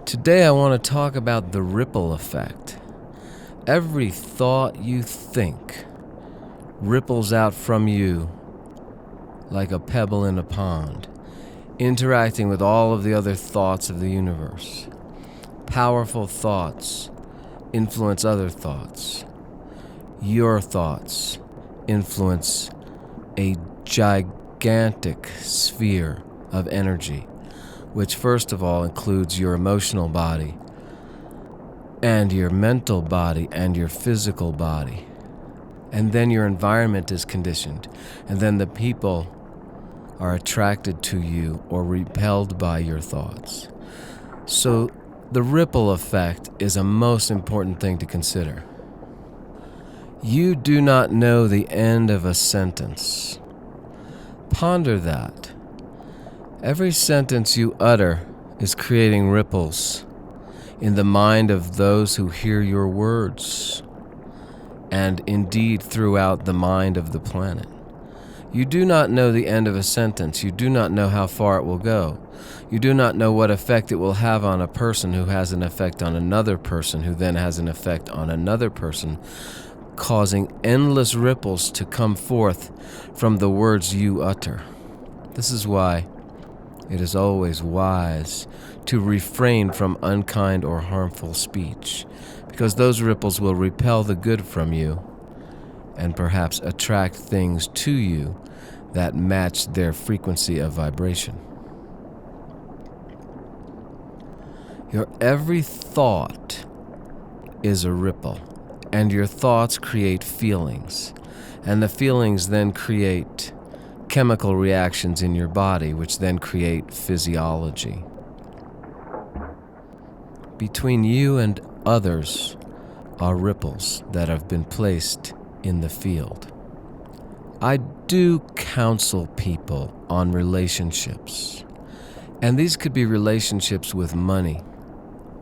Today I want to talk about the ripple effect. Every thought you think ripples out from you like a pebble in a pond, interacting with all of the other thoughts of the universe. Powerful thoughts influence other thoughts. Your thoughts influence a gigantic sphere of energy, which first of all includes your emotional body and your mental body and your physical body. And then your environment is conditioned, and then the people are attracted to you or repelled by your thoughts. So the ripple effect is a most important thing to consider. You do not know the end of a sentence. Ponder that. Every sentence you utter is creating ripples in the mind of those who hear your words, and indeed throughout the mind of the planet. You do not know the end of a sentence. You do not know how far it will go. You do not know what effect it will have on a person who has an effect on another person who then has an effect on another person, causing endless ripples to come forth from the words you utter. This is why it is always wise to refrain from unkind or harmful speech, because those ripples will repel the good from you and perhaps attract things to you that match their frequency of vibration. Your every thought is a ripple, and your thoughts create feelings, and the feelings then create chemical reactions in your body, which then create physiology. Between you and others are ripples that have been placed in the field. I do counsel people on relationships, and these could be relationships with money,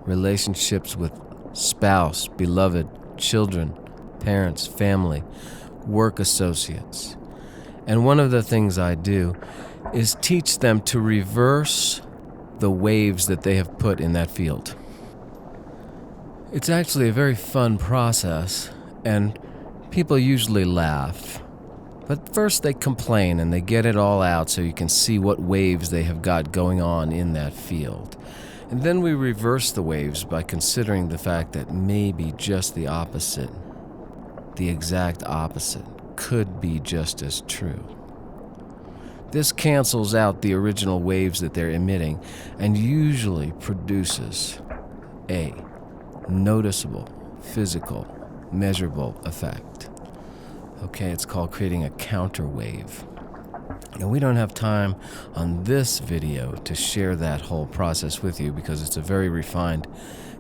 relationships with spouse, beloved, children, parents, family, work associates. And one of the things I do is teach them to reverse the waves that they have put in that field. It's actually a very fun process, and people usually laugh. But first they complain and they get it all out so you can see what waves they have got going on in that field. And then we reverse the waves by considering the fact that maybe just the opposite, the exact opposite, could be just as true. This cancels out the original waves that they're emitting and usually produces a noticeable, physical, measurable effect. Okay, it's called creating a counter wave. And we don't have time on this video to share that whole process with you because it's a very refined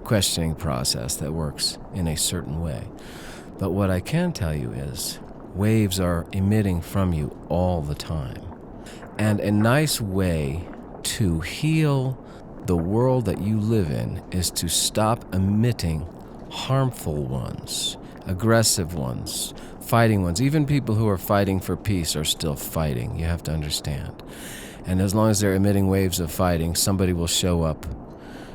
questioning process that works in a certain way. But what I can tell you is waves are emitting from you all the time. And a nice way to heal the world that you live in is to stop emitting harmful ones, aggressive ones, fighting ones. Even people who are fighting for peace are still fighting, you have to understand. And as long as they're emitting waves of fighting, somebody will show up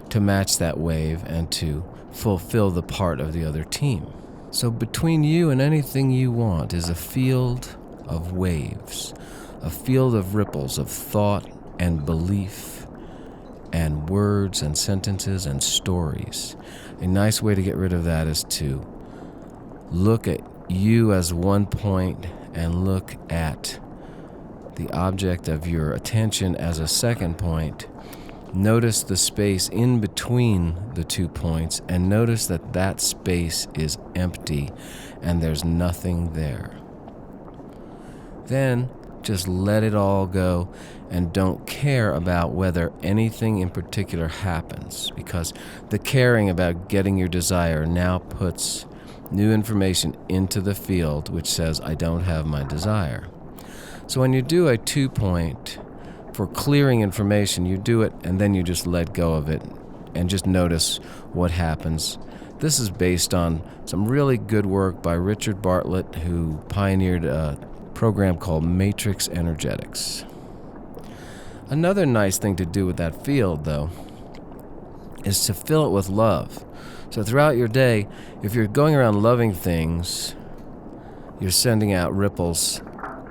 to match that wave and to fulfill the part of the other team. So between you and anything you want is a field of waves, a field of ripples of thought and belief and words and sentences and stories. A nice way to get rid of that is to look at you as one point and look at the object of your attention as a second point. Notice the space in between the 2 points and notice that that space is empty and there's nothing there. Then just let it all go and don't care about whether anything in particular happens, because the caring about getting your desire now puts new information into the field which says, I don't have my desire. So when you do a 2-point for clearing information, you do it and then you just let go of it and just notice what happens. This is based on some really good work by Richard Bartlett, who pioneered a program called Matrix Energetics. Another nice thing to do with that field, though, is to fill it with love. So throughout your day, if you're going around loving things, you're sending out ripples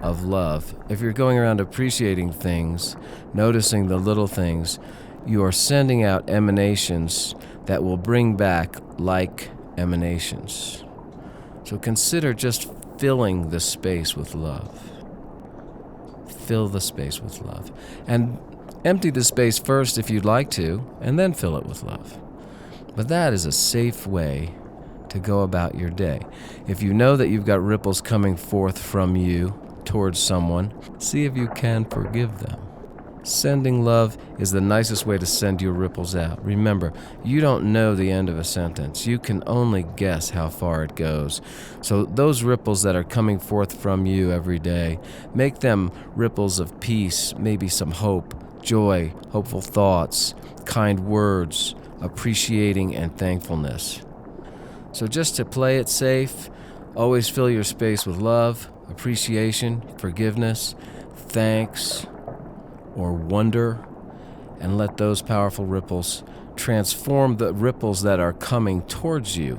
of love. If you're going around appreciating things, noticing the little things, you are sending out emanations that will bring back like emanations. So consider just filling the space with love. Fill the space with love. And empty the space first if you'd like to, and then fill it with love. But that is a safe way to go about your day. If you know that you've got ripples coming forth from you towards someone, see if you can forgive them. Sending love is the nicest way to send your ripples out. Remember, you don't know the end of a sentence. You can only guess how far it goes. So those ripples that are coming forth from you every day, make them ripples of peace, maybe some hope, joy, hopeful thoughts, kind words, appreciating and thankfulness. So just to play it safe, always fill your space with love, appreciation, forgiveness, thanks, or wonder, and let those powerful ripples transform the ripples that are coming towards you,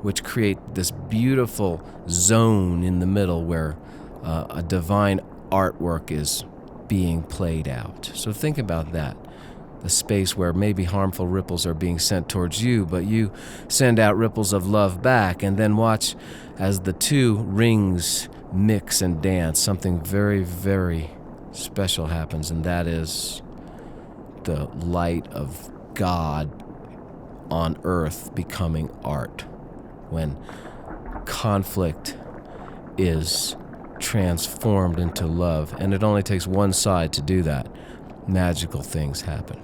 which create this beautiful zone in the middle where a divine artwork is being played out. So think about that. The space where maybe harmful ripples are being sent towards you, but you send out ripples of love back, and then watch as the two rings mix and dance. Something very, very special happens, and that is the light of God on earth becoming art. When conflict is transformed into love, and it only takes one side to do that, magical things happen.